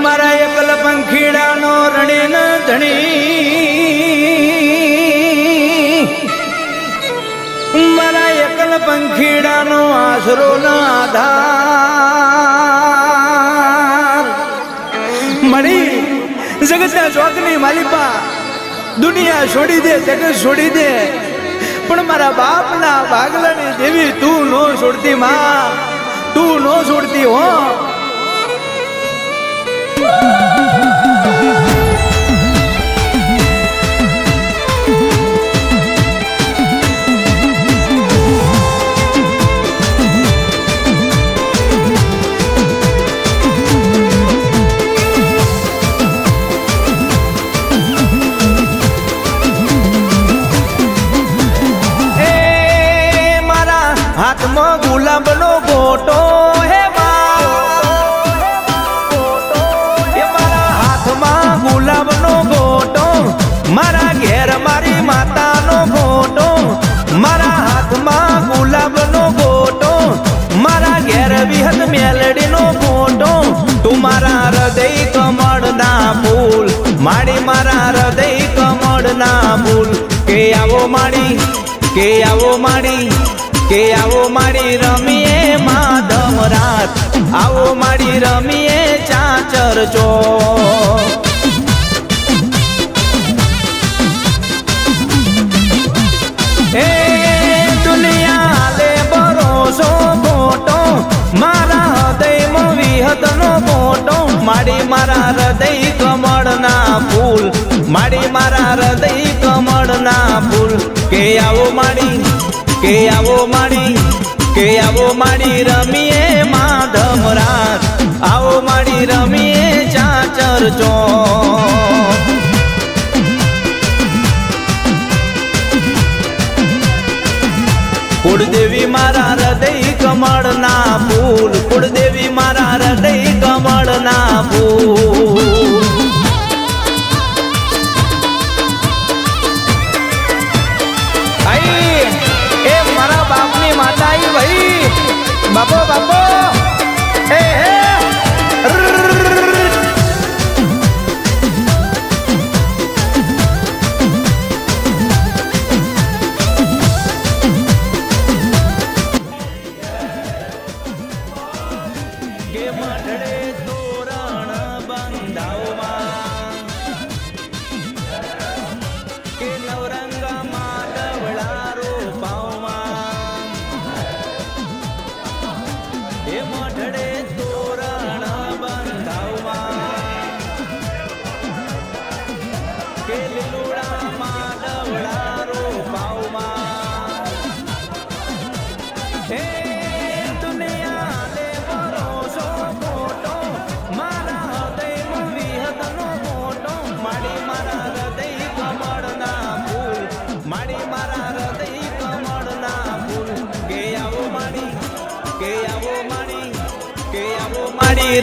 મારા એકલ પંખીડાનો રણી ન ધણી મારા એકલ પંખીડાનો આશરો ન આધાર મળી જગતના ચોકની માલિપા દુનિયા છોડી દે જગત છોડી દે પણ મારા બાપના ભાગલાની દેવી તું નો છોડતી માં તું નો છોડતી હો હાથમાં ગુલાબનો ગોટો હે મારા હાથમાં ગુલાબનો ગોટો મારા ઘેર મારી માતાનો ગોટો મારા હાથમાં ગુલાબનો ગોટો મારા ઘેર વિહત મેલડીનો ગોટો તું મારા હૃદય કમળના ફૂલ માડી મારા હૃદય કમળના ફૂલ કે આવો માડી કે આવો માડી કે આવો માડી રમીએ માધમ રાત આવો માડી રમીએ ચાચર ચો એ દુનિયા લે ભરોસો ખોટો મારા હૃદયમાં વિહતનો ખોટો માડી મારા હૃદય કમળના ફૂલ માડી મારા હૃદય કમળના ફૂલ કે આવો માડી કે આવો માડી રમીએ માધમ રાત આવો માડી રમીએ ચાચર ચો કુળદેવી મારા હૃદય કમળના ફૂલ કુળદેવી મારા હૃદય કમળના ફૂલ મારા બાપની માતા आई भाई बापो बापो ए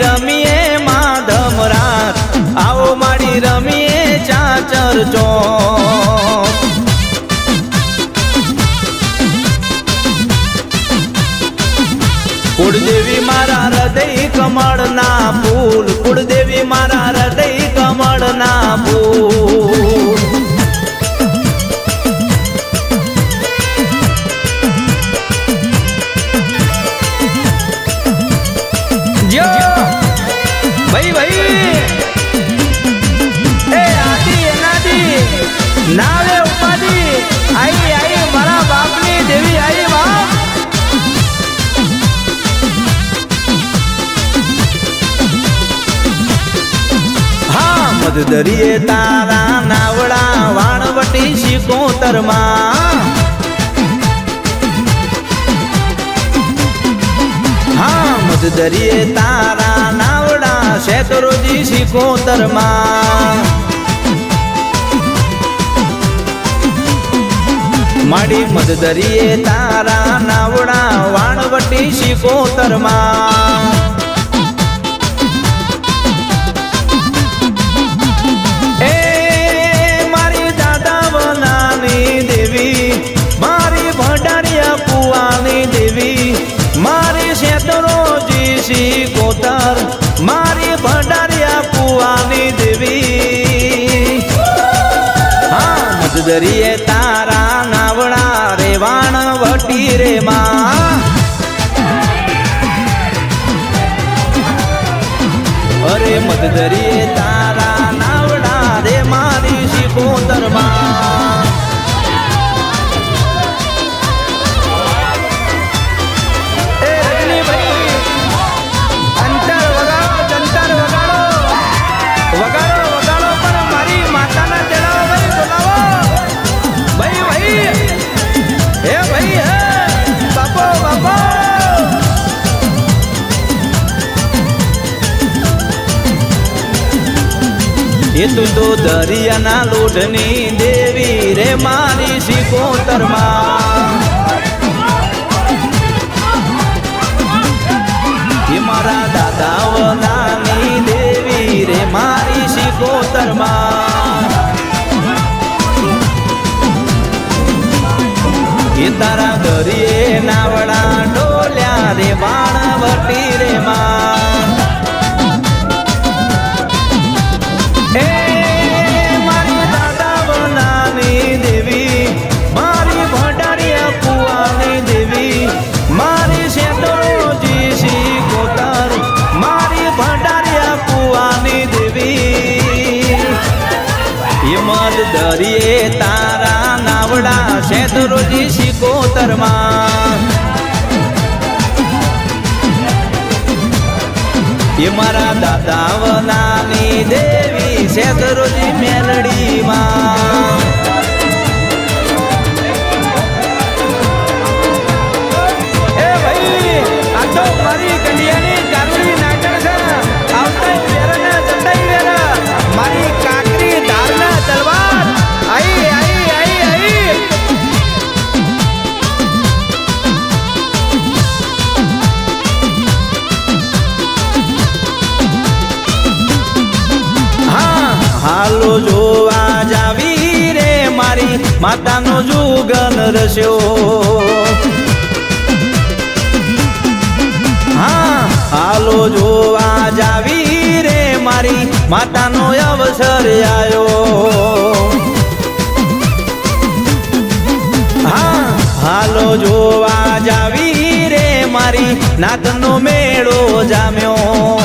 रमीए माधम रात आओ माड़ी रमीए चाचर चौक कुलदेवी मारा हृदय कमल ना फूल कुलदेवी मारा हृदय कमल ना फूल भाई भाई ए आदि अनादि नावे उपाधि आई आई मारा बापनी देवी आई बाप हाँ मध दरिये तारा नावड़ा वाणवटी शिकोतर मां हाँ मध दरिये तारा नावड़ा शेतरोजी शिकोतर मां माड़ी मध दरिये तारा नावड़ा वाणवटी शिकोतर मां ए मारी दादा बनानी देवी मारी भंडारिया पुआनी देवी मारी शेतरोजी शिकोतर मारी भंडारिया મધદરીએ તારા નાવડા રે વાણ વટી રે માં અરે મધદરીએ તારા નાવડા રે મારી શિકોતર માં એ તું તો દરિયાના લોઢની દેવી રે મારી શિકોતર માં એ મારા દાદા વનાની દેવી રે મારી શિકોતર માં એ તારા દરિયે નાવડા ડોલ્યા રે વાણવટી રે માં મારી દાદા બનાની દેવી મારી ભંડારીયા કુવાની દેવી મારી શેતળોજી શિકોતર મારી ભંડારીયા કુવાની દેવી હિમત દરિયે તારા નાવડા શેતળોજી શિકોતર માં એ મારા દાદા વનાની દેવી શેતરોજી મેલડી માં એ ભાઈ આ તો મારી કલિયાની કાકરી નાગર છે આવતા વેરના જટાઈ વેરા મારી કાકરી ધારના તલવાર આઈ આઈ આઈ આઈ હાલો જોવા જાવી રે મારી માતાનો જુગન રસ્યો હા હાલો જોવા જાવી રે મારી માતાનો અવસર આયો હા હાલો જોવા જાવી રે મારી નાતનો મેળો જામ્યો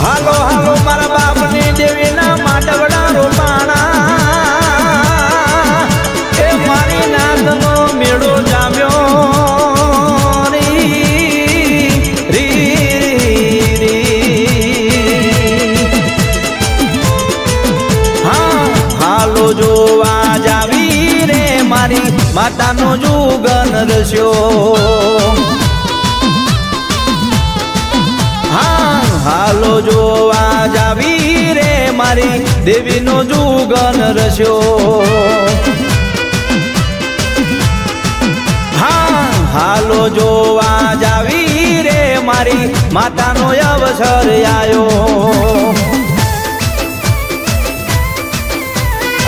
હાલો હાલો મારા બાપની દેવીના માટવડા રોપાણા એ મારી નાતનો મેળો જામ્યો હા હાલો જોવા જાવી રે મારી માતાનો જુગન રસ્યો હાલો જોવા જાવી રે મારી દેવીનો જુગન રસ્યો હા હાલો જોવા જાવી રે મારી માતાનો અવસર આયો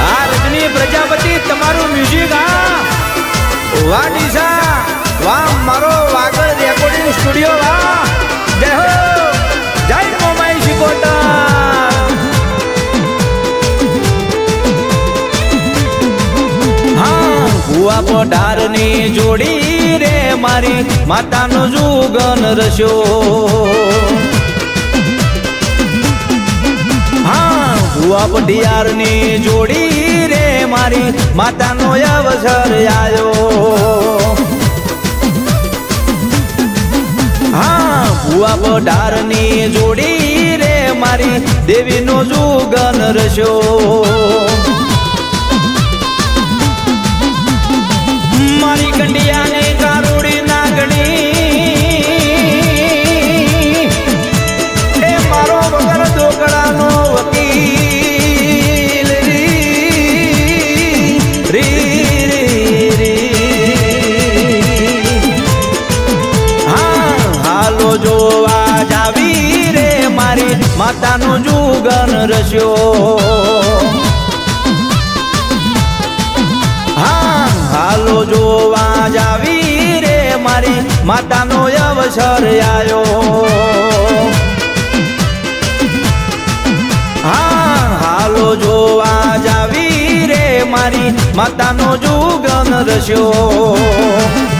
આ રજની પ્રજાપતિ તમારું મ્યુઝિક વાહ ડીસા વાહ મારો વાગડ રેકોર્ડિંગ સ્ટુડિયો વાહ જય હો જય મોમાઈ શિકોતર હા ભુવા પઢારની જોડી રે મારી માતાનો જુગન રસ્યો હા ભુવા પઢિયારની જોડી રે મારી માતાનો અવસર આયો હા ભુવા પઢારની જોડી રે મારી દેવીનો જુગન રસ્યો મારી કંડિયાની કારુડી નાગણી એ મારો વગર દોકડાનો વકીલ હાલો જોવા જાવી રે મારી માતાનો જુગન રસ્યો હા હાલો જોવા જાવી રે મારી માતાનો અવસર આયો હા જોવા જાવી રે મારી માતાનો જુગન રસ્યો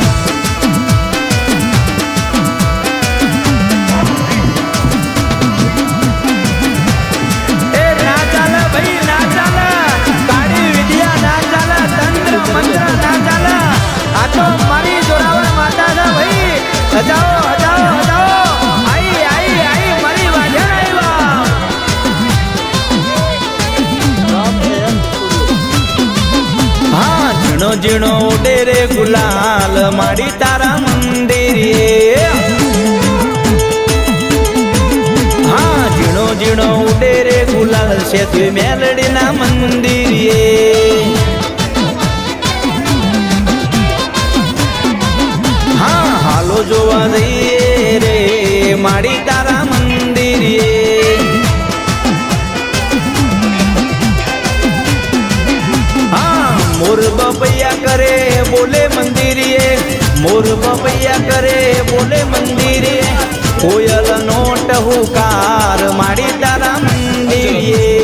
મારી જોરાવર માતા છે ભાઈ હજાઓ હજાઓ હજાઓ આઈ આઈ આઈ મારી વાજણ આવ્યા હા ઝીણો ઝીણો ઉડે રે ગુલાલ મારી તારા મંદિરે હા ઝીણો ઝીણો ઉડે રે ગુલાલ છે મેલડીના મંદિરે હાલો જોવા જઈએ રે મારી તારા મંદિરે હા મોર બપૈયા કરે બોલે મંદિરે મોર બપૈયા કરે બોલે મંદિરે કોયલ નો ટહુકાર મારી તારા મંદિરે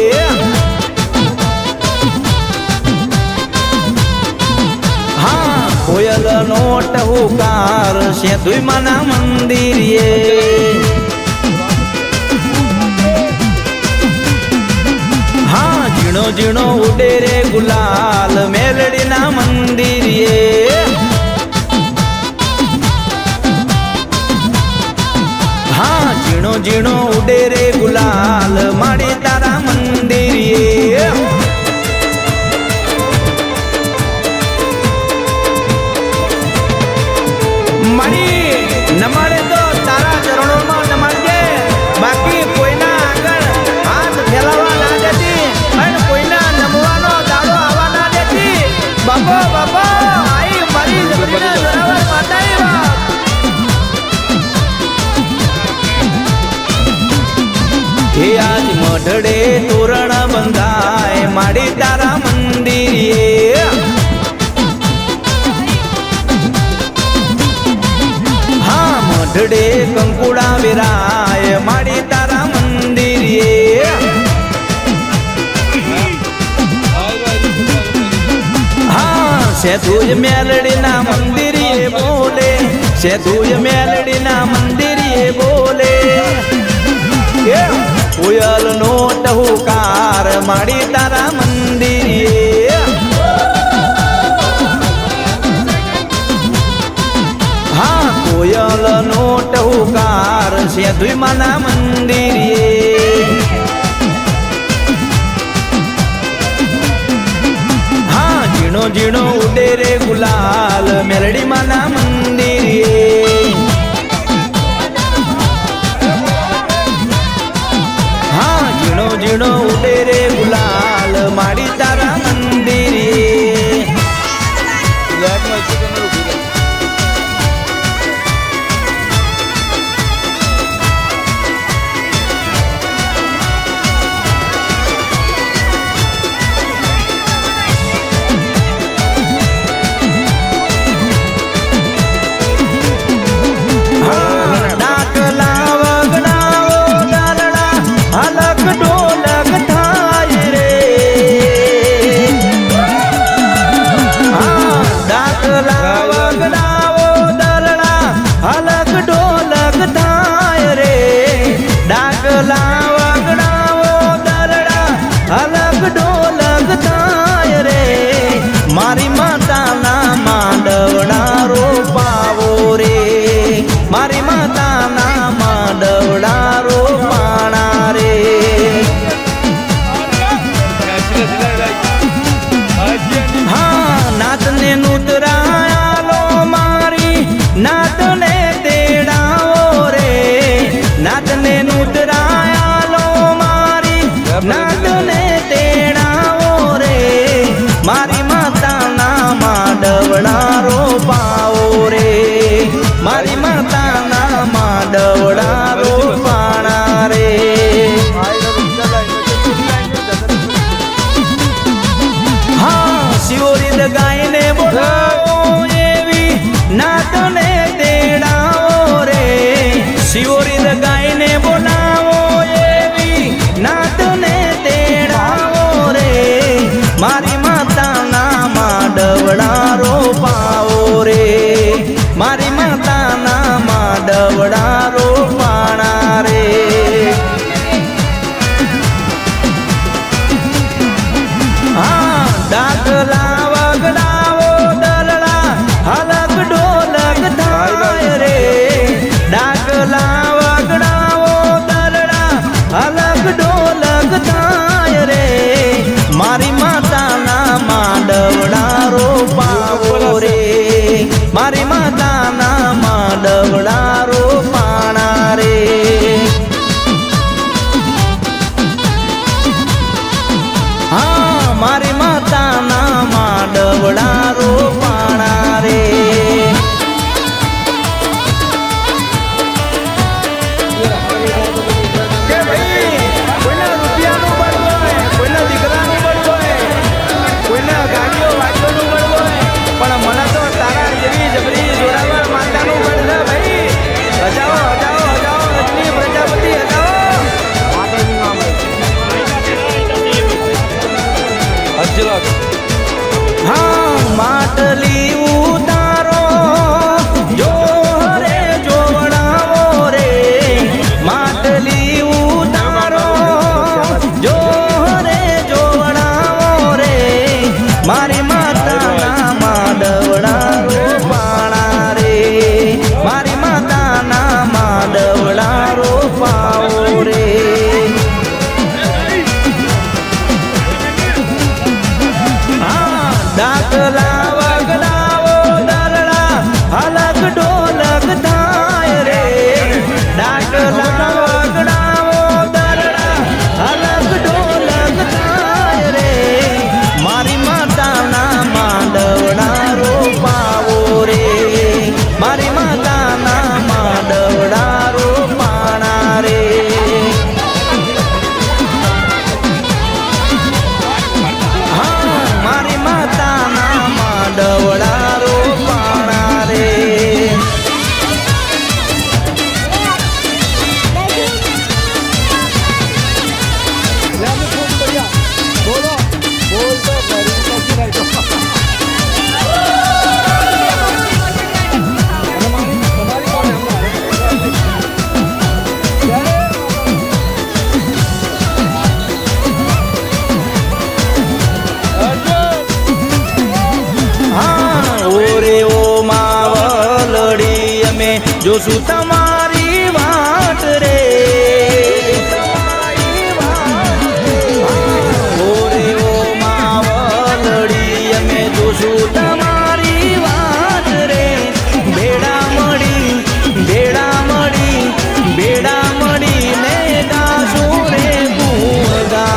કોયલ નો ટહુકાર છે દુઈમાના મંદિરે હા ઝીણો ઝીણો ઉડે રે ગુલાલ મેલડીના મંદિરે હા ઝીણો ઝીણો ઉડે રે ગુલાલ મારી તારા મંદિરે નમાડે તો તારા ચરણોમાં નમાડજે બાકી કોઈના આગળ હાથ ફેલાવા ના દેતી અને કોઈના નમવાનો દાડો આવવા ના દેતી બાપો બાપો આઈ મારી જગતના જોરાવર માતાએ હે આજ મઢડે તોરણ બંધાય મારી તારા મંદિરે મઢડે કંકુડા વિરાય મારી તારા મંદિરે હા સેતુજ મેલડીના મંદિરે બોલે સેતુજ મેલડીના મંદિરે બોલે કોયલ નો ટહુકાર મારી તારા મંદિરે હા કોયલ નો ટહુકાર છે દુઈમાના મંદિરે હા ઝીણો ઝીણો ઉડે રે ગુલાલ મેલડી માના મંદિરે હા ઝીણો ઝીણો ઉડે રે ગુલાલ મારી તારા મંદિરે મારી માતાના માંડવડા રોપાવો રે મારી માતાના માંડવડા રોપાણા રે હા નાતને નુતરાયાલો મારી નાતને તેડાવો રે નાતને નુતરાયાલો મારી નાતને તેડાવો રે મારી માતાના માંડવડા રોપાવો રે મારી માતાના માંડવડા રોપાણા રે હા શિવરીદ ગાયને બોલાવો એવી નાતને તેડાવો રે શિવરીદ ગાયને બોલાવો એવી નાતને તેડાવો માંડવડા રોપાણા રે પણ મને તો તારા જેવી જબરી જોરાવર માતાનું બળ છે ભાઈ. હજાઓ હજાઓ હજાઓ રજની પ્રજાપતિ હજાઓ. હા માટલી ઉતારો જો રે જોવડાવો રે માટલી ઉતારો જો રે જોવડાવો રે મારી માતાના માંડવડા રોપાણા રે મારી માતાના માંડવડા રોપાવો રે હા ડાકલા વગડાવો દરડા હલક ઢોલક થાય રે ડાકલા વગડાવો દરડા હલક ઢોલક થાય રે મારી માતાના માંડવડા રોપાવો રે મારી માતાના માંડવડા રોપાણા રે હા મારી માતાના માંડવડા રોપાણા રે જોશું તમારી વાટ રે ઓરે ઓ માવલડી અમે જોશું તમારી વાત રે ભેડા મળી ને ગાશું રે ગુણગાન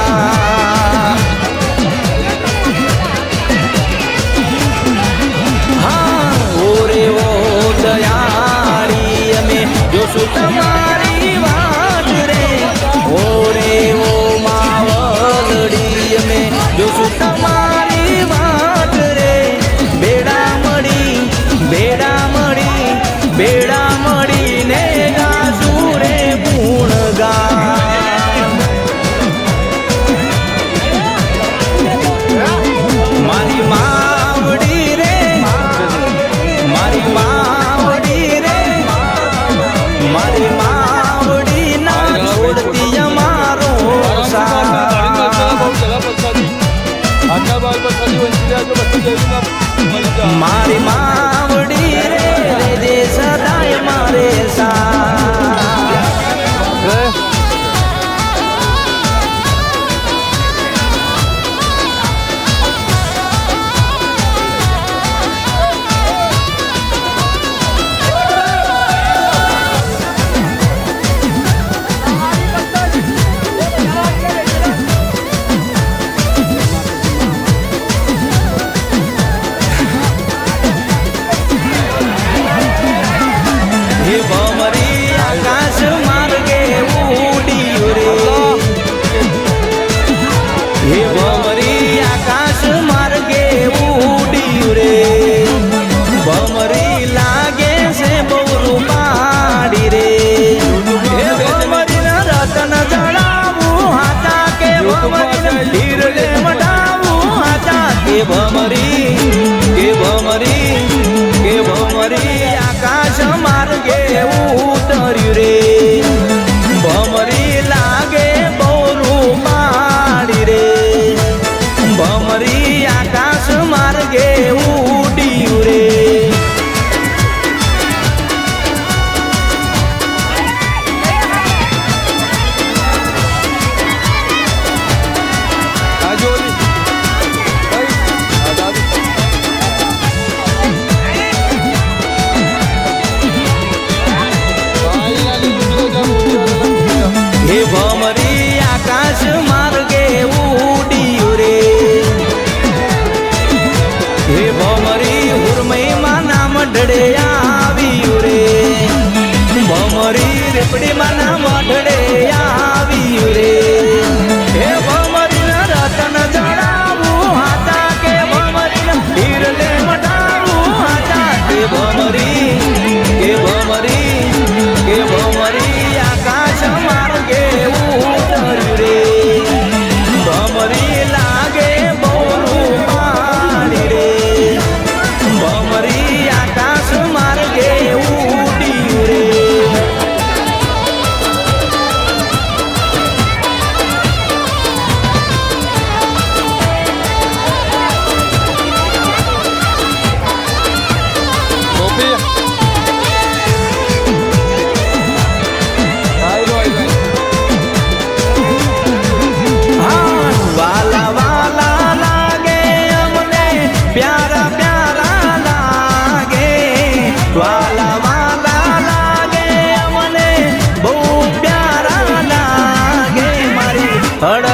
હા ઓરે ઓ દયા જોશું તમારી વાત રે ઓરે ઓ માવલડી અમે જોશું તમારી વાત રે બેડા મળી ને ગાશું રે ગુણગાન મારી માવડી રે મારી માવડી રે મારી માવડી ના છોડતી અમારો મારી માવડી રે દે સદાય મારે સા ભમરી આકાશ માર્ગે ઉતર્યું રે ભમરી લાગે બોરું પાડી રે ભમરી આકાશ માર્ગે ઉડ્યું રે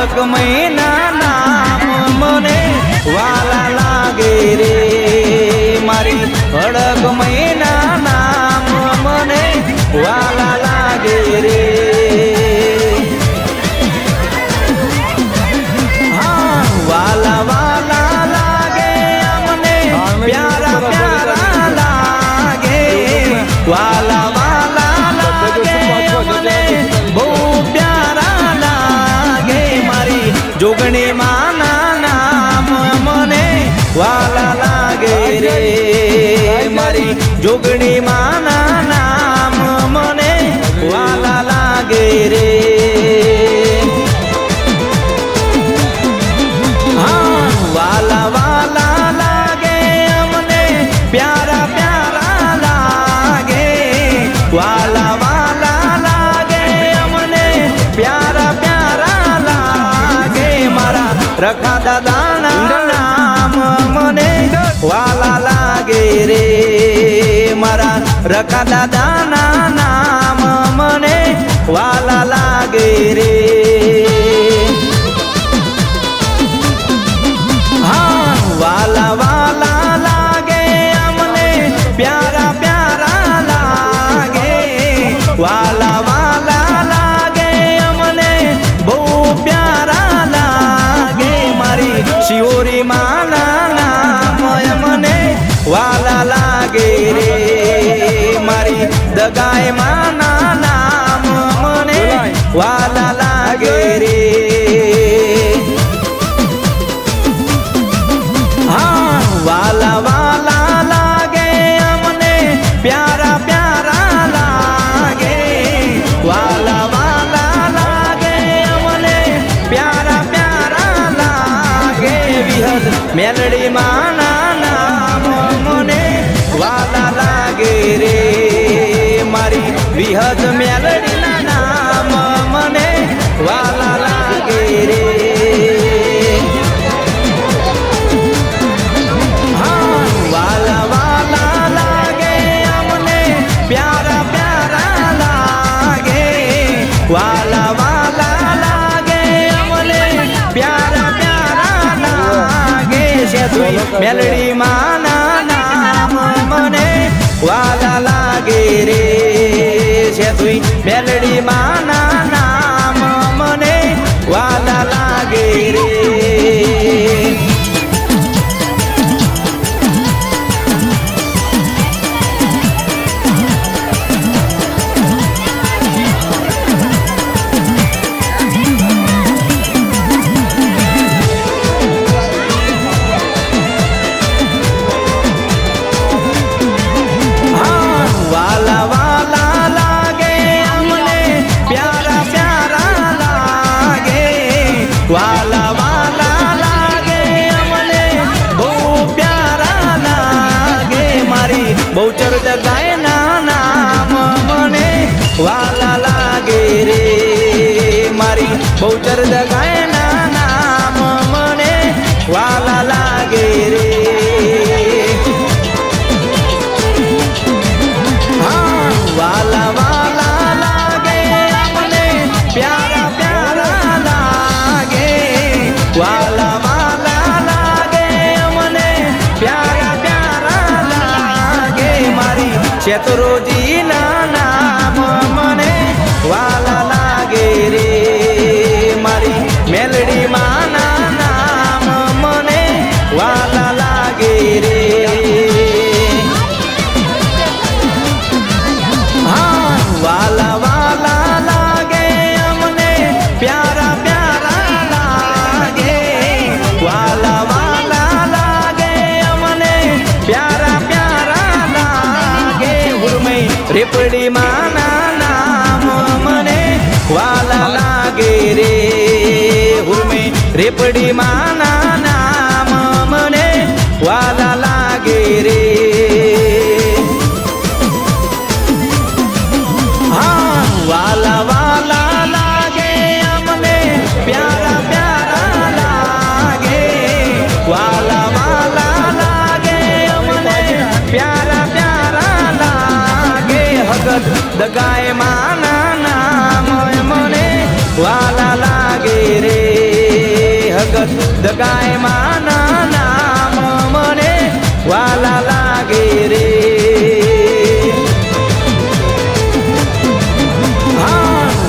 અડક મહિના નામ મને વાલા લાગે રે મારી અડક મહિના નામ મને વાલા લાગે રે હા વાલા વાલા લાગે અમને પ્યારા પ્યારા લાગે વાલા વાલા લાગે મને બહુ પ્યારા લાગે મારી જોગણી માના નામ મને વાલા લાગે રે મારી જોગણી માના નામ મને વાલા લાગે રે હા વાલા વાલા લાગે અમને પ્યારા પ્યારા લાગે વાલા વાલા લાગે અમને પ્યારા પ્યારા લાગે મારા રખા દાદાના નામ મને વાલા લાગે રે મારા રખા દાદાના નામ મને વાલા લાગે રે હા વાલા વાલા લાગે અમને પ્યારા પ્યારા લાગે વાલા વાલા લાગે અમને બહુ પ્યારા લાગે મારી શિવોરી માના નામ મને વાલા લાગે રે મારી દગાય માના નામ મને વાલા લાગે રે હા વાલા વાલા લાગે અમને પ્યારા પ્યારા લાગે વાલા વાલા લાગે અમને પ્યારા પ્યારા લાગે વિહદ મેલડી માના નામ મને વાલા લાગે રે મારી વિહદ મેલડીના નામ મને વાલા લાગે રે હા વાલા વાલા લાગે અમને પ્યારા પ્યારા લાગે વાલા વાલા લાગે અમને પ્યારા પ્યારા લાગે સેતુઈ મેલડી માના નામ મને વાલા લાગે રે સેતુઈ મેલડી માના નામ મને વાલા લાગે રે વાલા વાલા લાગે અમને પ્યારા પ્યારા લાગે વાલા વાલા લાગે અમને બહુ પ્યારા લાગે મારી બહુચર જગાયના નામ મને વાલા લાગે રે મારી બહુચર જગાયના નામ મને વાલા લાગે રે વાલા વાલા લાગે અમને પ્યારા પ્યારા લાગે વાલા વાલા લાગે અમને પ્યારા પ્યારા લાગે મારી ચતુરોજીના નામ મને વાલા લાગે રે મારી મેલડી માના નામ મને વાલા લાગે રે વાલા વાલા લાગે અમને પ્યારા પ્યારા લાગે વાલા વાલા લાગે અમને પ્યારા પ્યારા લાગે હુરમઈ રેપડી માના નામ મને વાલા લાગે રે હુરમઈ રેપડી માના નામ મને વાલા લાગે રે વાલા વાલા લાગે અમને પ્યારા પ્યારા લાગે વાલા વાલા લાગે અમને પ્યારા પ્યારા લાગે હગત દગાય માના નામ મને વાલા લાગે રે જગત જગાય માના નામ મને વાલા લાગે રે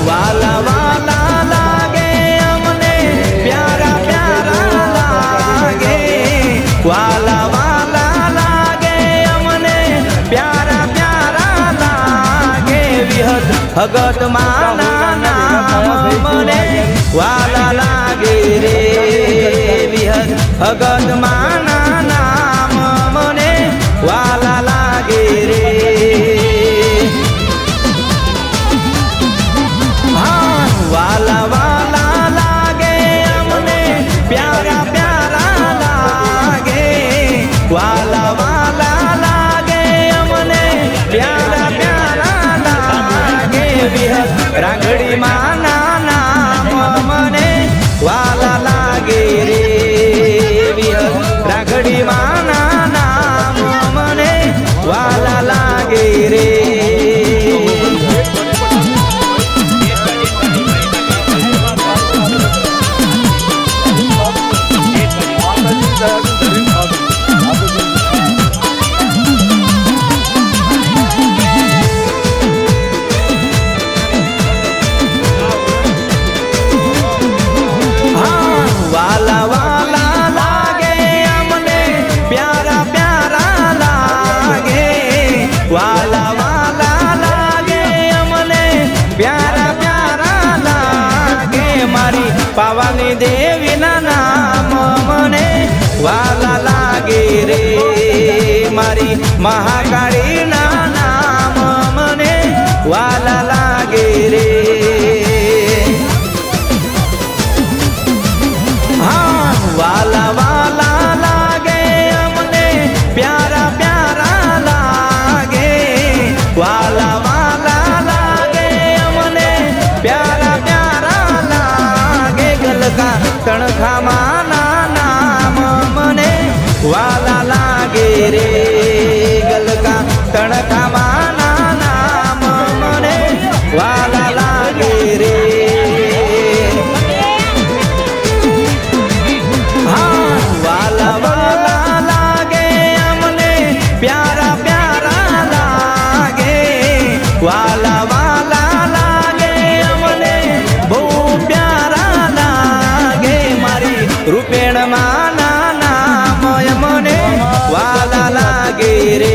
વાલા વાલા લાગે અમને પ્યારા પ્યારા લાગે વાલા વાલા લાગે અમને પ્યારા પ્યારા લાગે વિહત ભગત માના નામ મને વાલા લાગે રે વિહત ભગત માના નામ મને વાલા લાગે રે વાલા વાલા લાગે અમને પ્યારા પ્યારા લાગે વાલા વાલા લાગે અમને પ્યારા પ્યારા લાગે વિહત રાંગડી માના નામ મને વાલા લાગે રે વિહત રાંગડી માના નામ મને વાલા લાગે રે વાલા વાલા લાગે અમને પ્યારા પ્યારા લાગે વાલા વાલા લાગે અમને પ્યારા પ્યારા લાગે મારી પાવાની દેવીના નામ મને વાલા લાગે રે મારી મહાકાળીના નામ મને વાલા લાગે રે વાલા વાલા લાગે અમને પ્યારા પ્યારા લાગે વાલા વાલા લાગે અમને પ્યારા પ્યારા લાગે ગલકા તણખા માના નામ મને વાલા લાગે રે ગલકા તણખા માના નામ મને વાલા લાગે રે વાલા વાલા લાગે અમને પ્યારા પ્યારા લાગે વાલા વાલા લાગે અમને બહુ પ્યારા લાગે મારી રૂપેણ માના નામ મને વાલા લાગે રે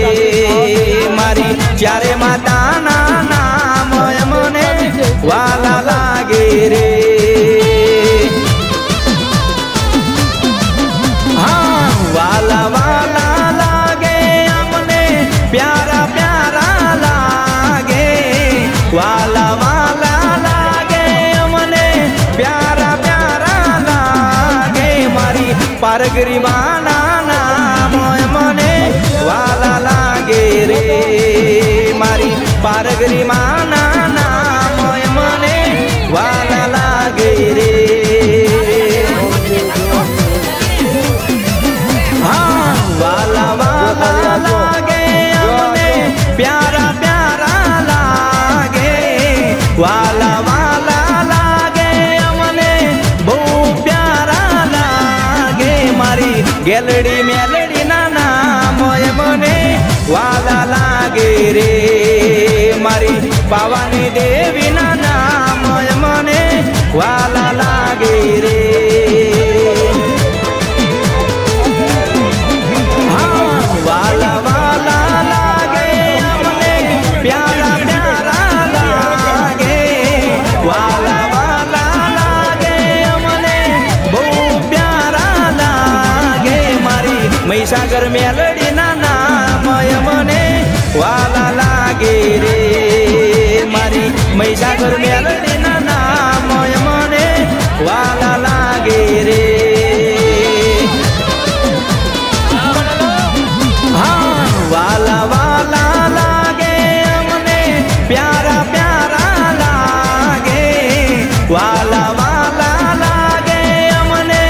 મારી ચારે માતાના નામ મને વાલા લાગે રે વાલા વાલા લાગે અમને પ્યારા પ્યારા લાગે વાલા વાલા લાગે અમને પ્યારા પ્યારા લાગે મારી પારગરી માના નામ મને વાલા લાગે રે મારી પારગરી માના નામ મને વાલા લાગે રે વાલા વાલા લાગે અમને પ્યારા પ્યારા લાગે વાલા વાલા લાગે અમને બહુ પ્યારા લાગે મારી ગેલડી મેલડી ના નામ મને વાલા લાગે રે મારી પાવાની દેવી ના નામ મને વાલા લાગે રે વાલા વાલા લાગે અમને પ્યારા પ્યારા લાગે વાલા વાલા લાગે અમને બહુ પ્યારા લાગે મારી મહીસાગર મેલડી ના નામ મને વાલા લાગે રે મારી મહીસાગર મેલડી ના નામ મને વાલા લાગે રે વાલા વાલા લાગે અમને પ્યારા પ્યારા લાગે વાલા વાલા લાગે અમને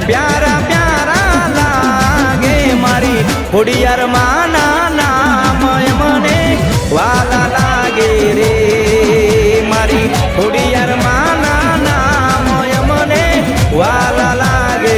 પ્યારા પ્યારા લાગે મારી ખોડિયાર માના નામ મને વાલા લાગે રે મારી ખોડિયાર માના નામ મને વાલા લાગે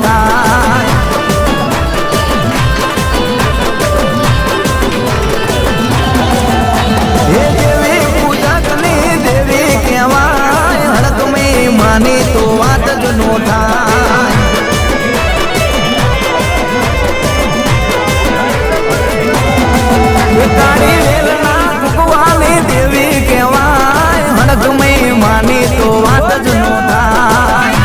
થાય હે દેવી પૂજકની દેવી કહેવાય હડકમી માની તો વાત જ નો થાય કાળી વેલના કુકવાની દેવી કહેવાય હડકમી માની તો વાત જ નો થાય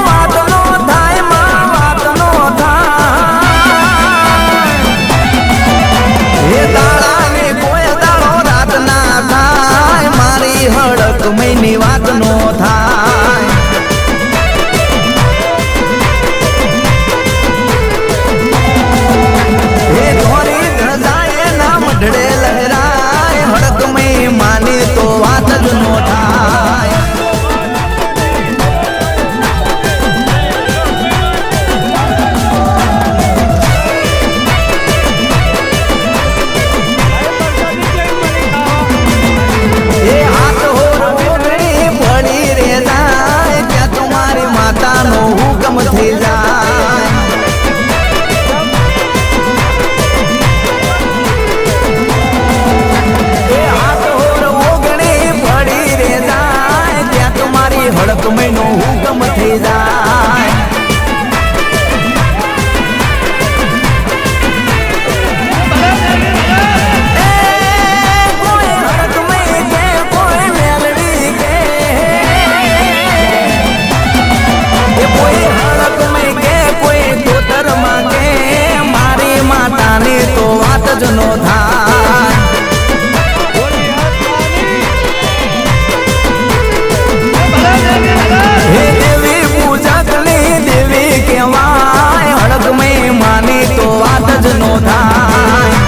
વાત નો થાય માં વાત નો થાય એ દાડાને કોઈ દાડો રાત ના થાય મારી હડકમીની વાત નો થાય ઢળે લહેરાય હડકમી માની તો વાત જ નો થાય એ હાથ હોર ઓગણી પડી રે જાય ત્યાં તમારી માતાનો હુકમ થઈ જાય હડકમીનો હુકમ થઈ જાય કોઈ હડકમી કે કોઈ મેલડી કે કોઈ હડકમી કે કોઈ કોતરમાં કે મારી માતાની તો વાત જ નો થાય હે દેવી પૂજકની દેવી કહેવાય હડકમી માની તો વાત જ નો થાય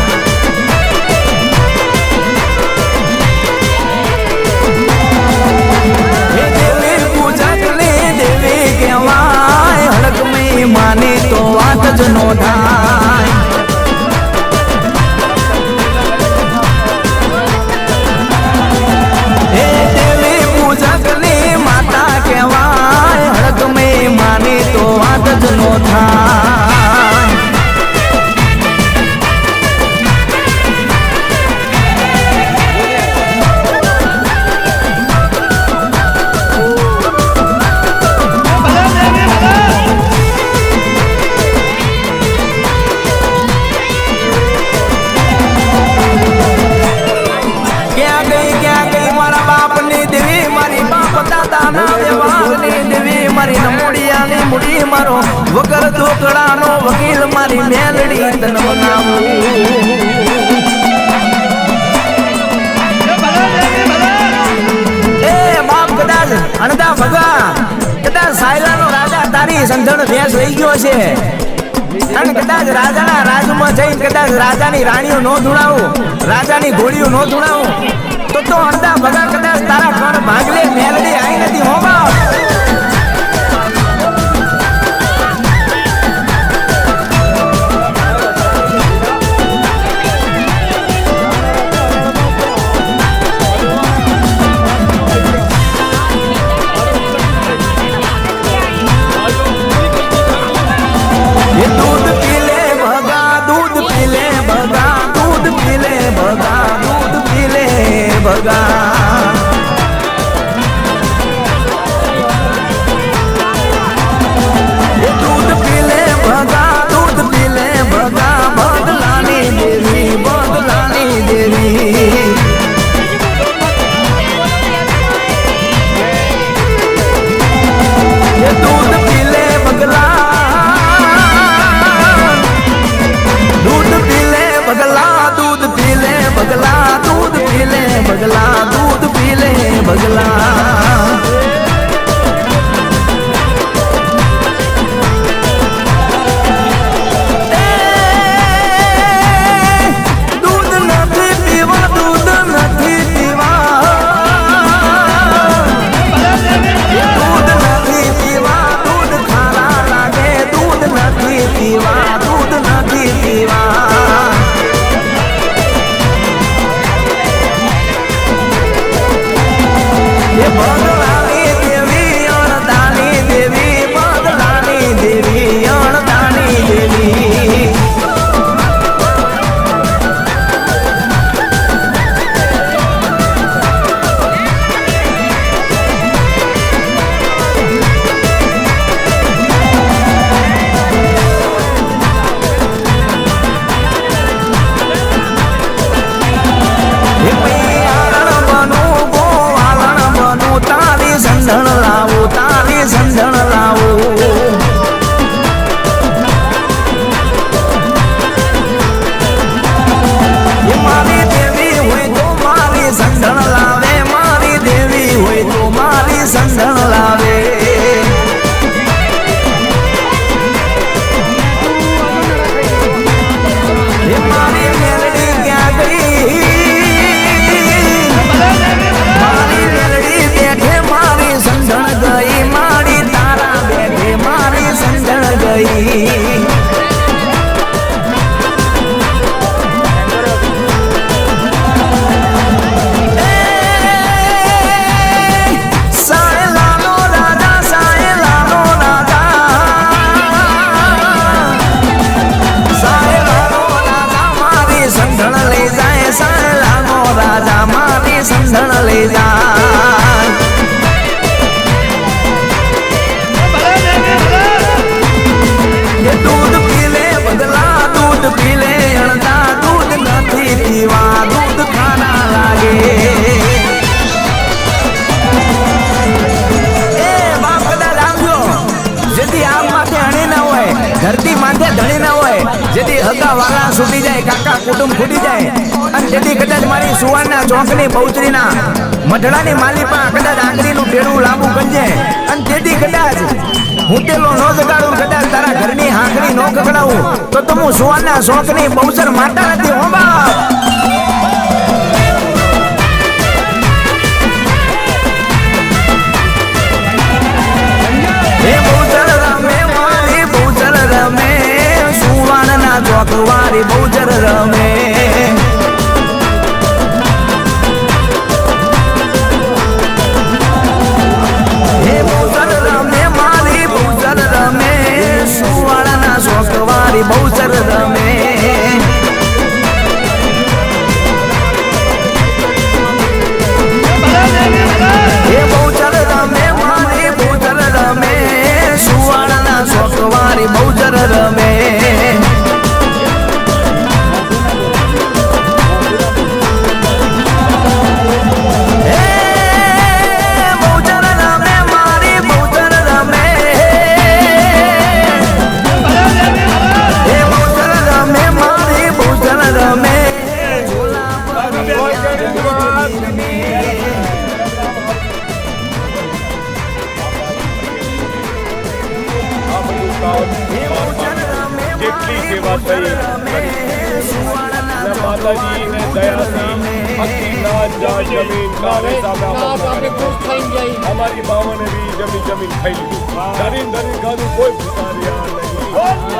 હે દેવી પૂજકની દેવી કહેવાય હડકમી માની તો વાત જ નો થાય હે દેવી પૂજકની માતા કહેવાય હડકમી માની તો વાત જ નો થાય ક્યાં ગઈ મારા બાપની દેવી મારી બાપ દાદાના વ્યવહારની દેવી મારી નમોડિયાની મુડી મારો વગર ઢોકળાનો વકીલ મારી મેલડી તન બનાવું એ બાપ કદાચ અણદા ભગા કદાચ સાયલાનો રાજા તારી સંધણ ભેંસ લઈ ગયો છે અને કદાચ રાજાના રાજમાં જઈ કદાચ રાજાની રાણીઓ નો ધુણાવું રાજાની ઘોડીઓ નો ધુણાવું તો અડધા ભગા કદાચ તારા ઘર ભાગલે મેલડી આઈ નથી હોવા દૂધ પીલે ભગા દૂધ પીલે ભગા દૂધ પીલે ભગા દૂધ પીલે ભગા જેથી હગા વાલા છૂટી જાય, કાકા કુટુંબ ફૂટી જાય, અને જેથી કદાચ મારી સુવારના ચોકની બહુચરીના મઢડાની માલિપા કદાચ આંગળીનું ભેડું લાંબુ કરજે, અને તેથી કદાચ હું તેલો નો જગાડું, કદાચ તારા ઘરની હાંકડી નો કકડાવું, તો હું સુવારના ચોકની બહુચર માતા નથી હો બાપ. હે બહુચર રમે મારી બહુચર રમે, સુવાણના ચોકવારી બહુચર રમે. હે બહુચર રમે મારી બહુચર રમે, સુવાણના ચોકવારી બહુચર રમે. હે બહુચર રમે મારી બહુચર રમે, સુવાણના ચોકવારી બહુચર રમે. જેટલી સેવા થઈ માતાજી ને દયાથી જમીન અમારી બાવાને બી જમીન ખાઈ લીધી, ધરી ખાધું, કોઈ ભૂસાર્યા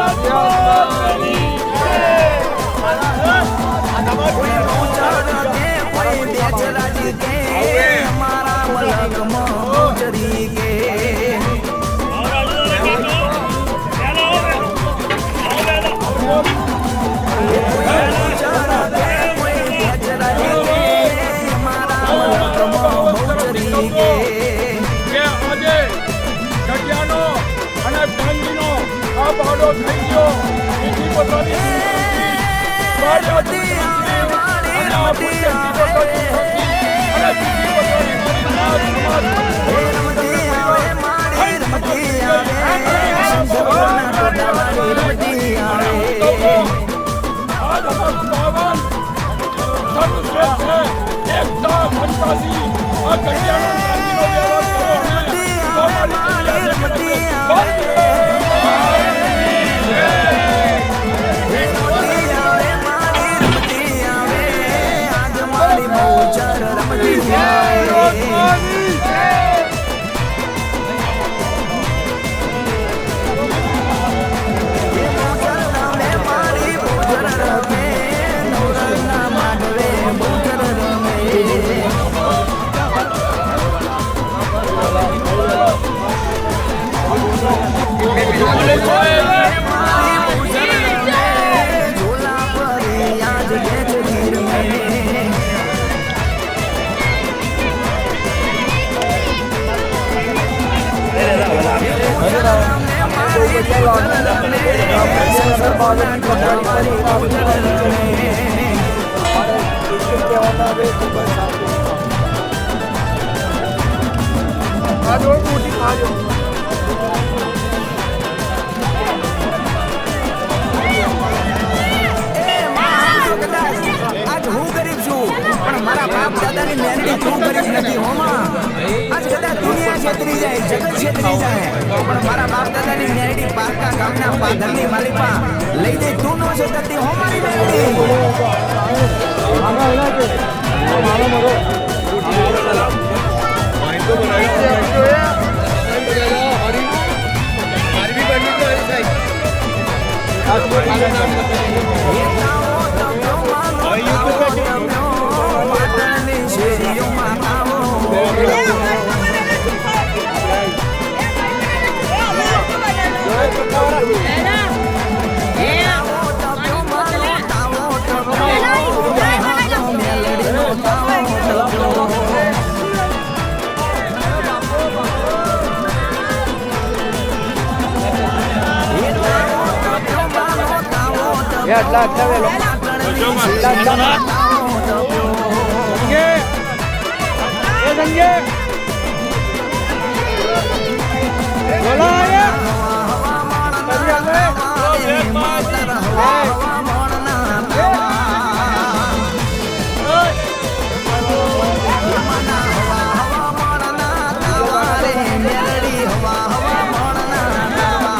મારા બાપ દાદાની મેરડી તું ગરીબ નથી હોમાં. આજ કદાચ દુનિયા છેતરી જાય, જગત છેતરી જાય, પણ મારા બાપ દાદાની મેરડી પારકા ગામના પાદરની માલિપા લઈ દે તું નો છેતરતી હો મારી મેરડી. એટલા વેલો સંજય બોલો હવા હવા મોણના તાવા યમના હવા હવા મોણના તાવા રે મેલડી હવા હવા મોણના તાવા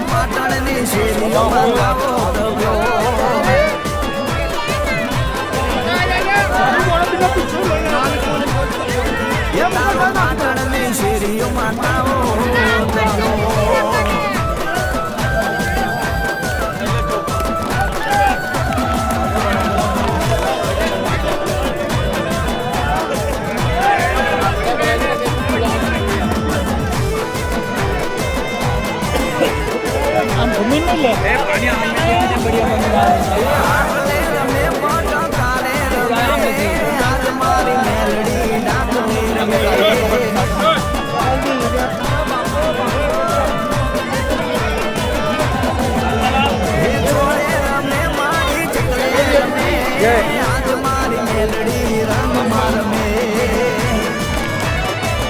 પાટણની શેરીઓમાં લાવો પાટણની શેરીઓમાં લાવો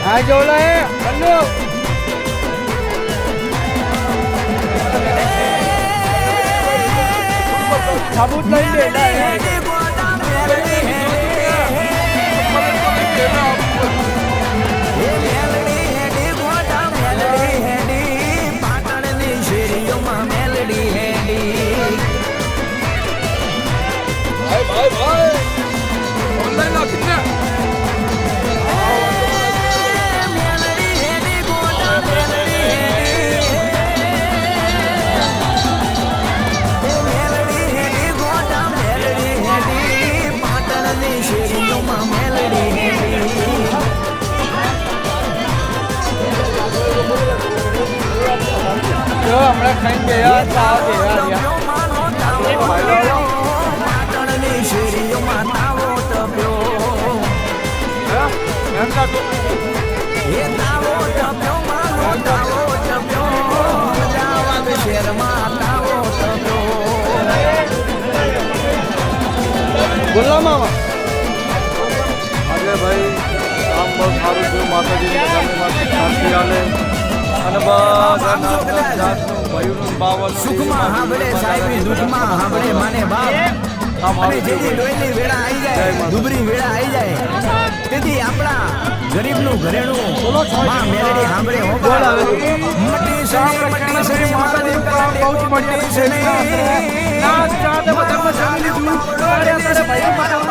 આ જોલા હે બલ્લુ સાબુત લઈ લે પાટણની શેરીઓમાં મેલડી હેડી ઓનલાઈન નાખીને મેલડી હેડી ગોટા મેલડી હેડી ગોટા મેલડી હેડી પાટણની શેરીઓમાં મેલડી હેડી જો હમણાં ખાઈને ગયા તાવ ગયા પાટણની શેરીઓમાં તાવો તપ્યો એમ કાકો એ તાવો તપ્યો માનો તાવો તપ્યો અમદાવાદ શહેરમાં તાવો તપ્યો બોલો મામા આજે ભાઈ કામ બહુ સારું થયું માતાજીની બધાની શાંતિ આલે અને બધા જાતનું ભયનું બાવન સુખમાં હાંભળે સાહેબી દુઃખમાં હાંભળે માને બાપ અને જેથી ડોયલી વેળા આવી જાય દુબરી વેળા આવી જાય તેથી આપણા ગરીબનું ઘરેણું માં મેલડી હાંભળે હો બોલ આવે મટી સને માતાજી બહુ જ મટી છે નાચ ચાતે બધા ચાલી દીધું અત્યારે ભાઈ મારા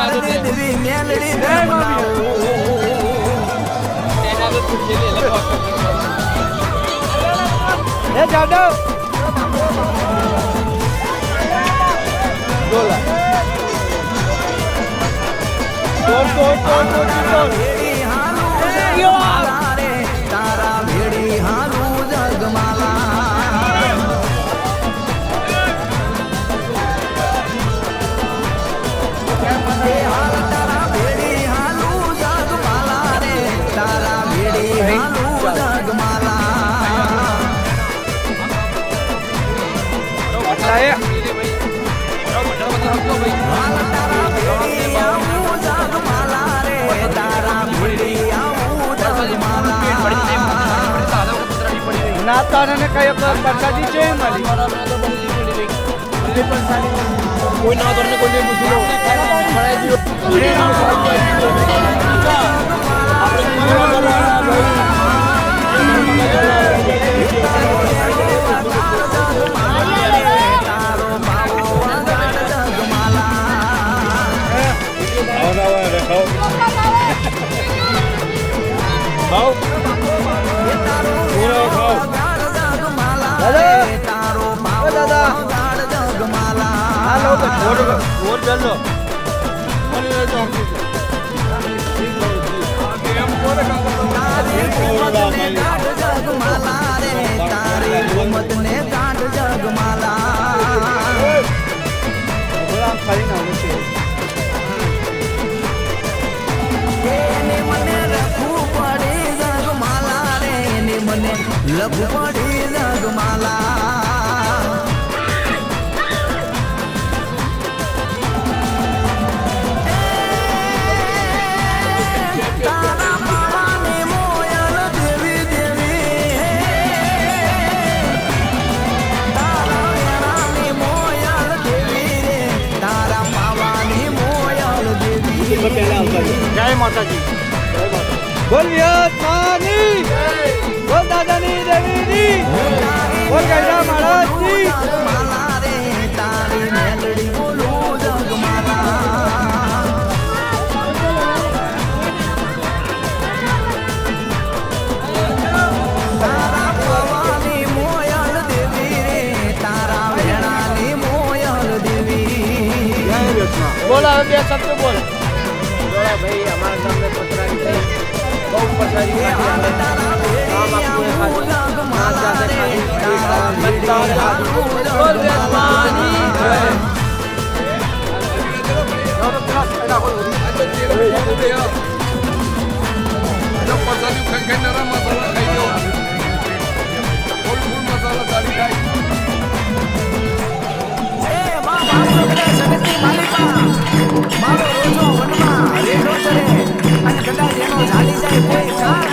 પડી દેવી મેલડી એ જાદવ બોલા તારા ભેડી હાલું જગમાલા તારા ભેડી હાલું જગમાલા રે તારા ભેડી હાલું જગમાલા નાતાને કઈ પ્રસાદી છે મારી કોઈ ના કરને કોઈ મુશ્કેલ જગમાલા રે તારી ઉમત ને ગાંઠ જગમાલા એને મને રખવું પડે જગમાલા રે એને મને લખવું પડે જગમાલા તારા પાવાને મોયલ દેવી દેવી તારા વેણાને મોયલ દેવી રે તારા પાવાની મોયલ દેવી જય માતાજી બોલ યજમાની બોલ દાદાની દેવીની બોલ ગૈરા મહારાજની જગમાલા રે તારી મેલડી બોલો જગમાલા તારા પાવાની મોયલ દેવી રે તારા વેણાની મોયલ દેવી બોલ હવે બે શબ્દ બોલ ભાઈ અમારા ગામને પથરારી થઈ બહુ પથરારી એ હાલ તારા ભેળિયા જગમાલા રે તારા ભેળિયા જગમાલા એ માં બાપુને જગતની માલિકા મારો રોજો વનમાં રેડો ચરે અને કદાચ એનો ઝાલી જાય કોઈ કામ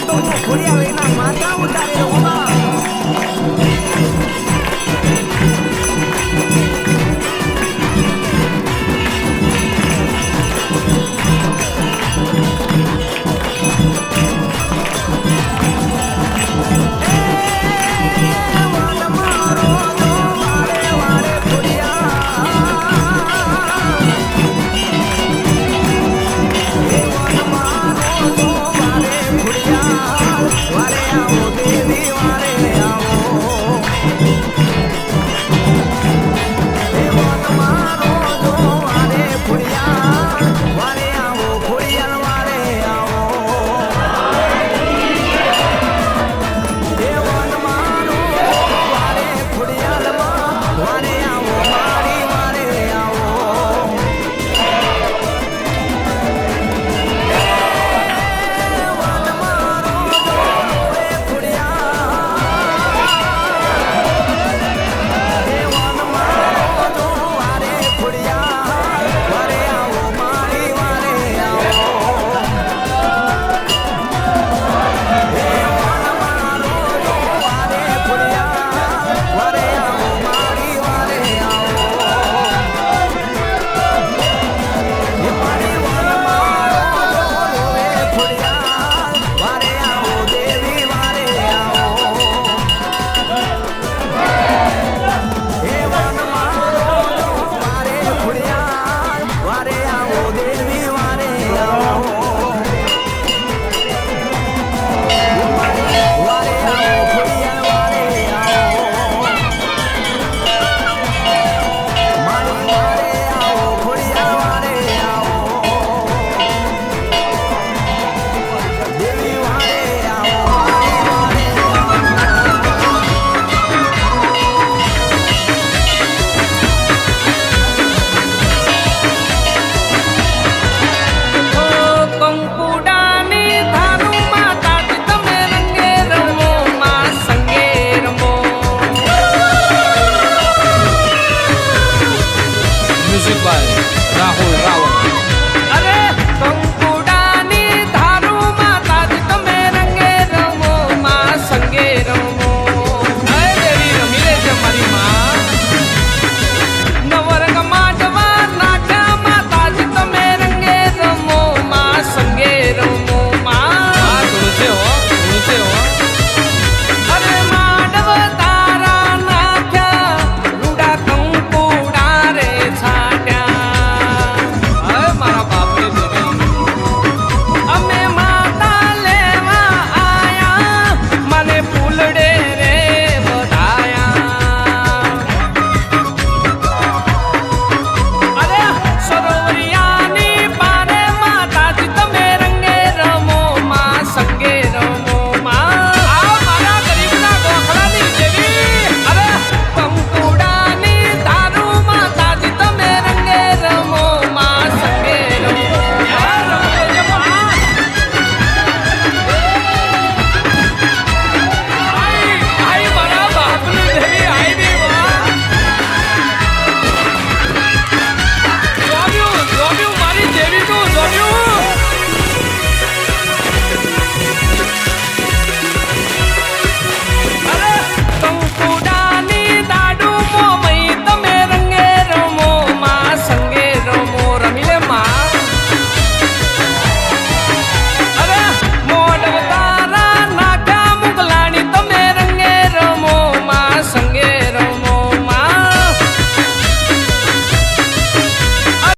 તો હું ખોડિયા લઈને માતા ઉતારી લઉં માં વારે આવો દેવી વારે આવો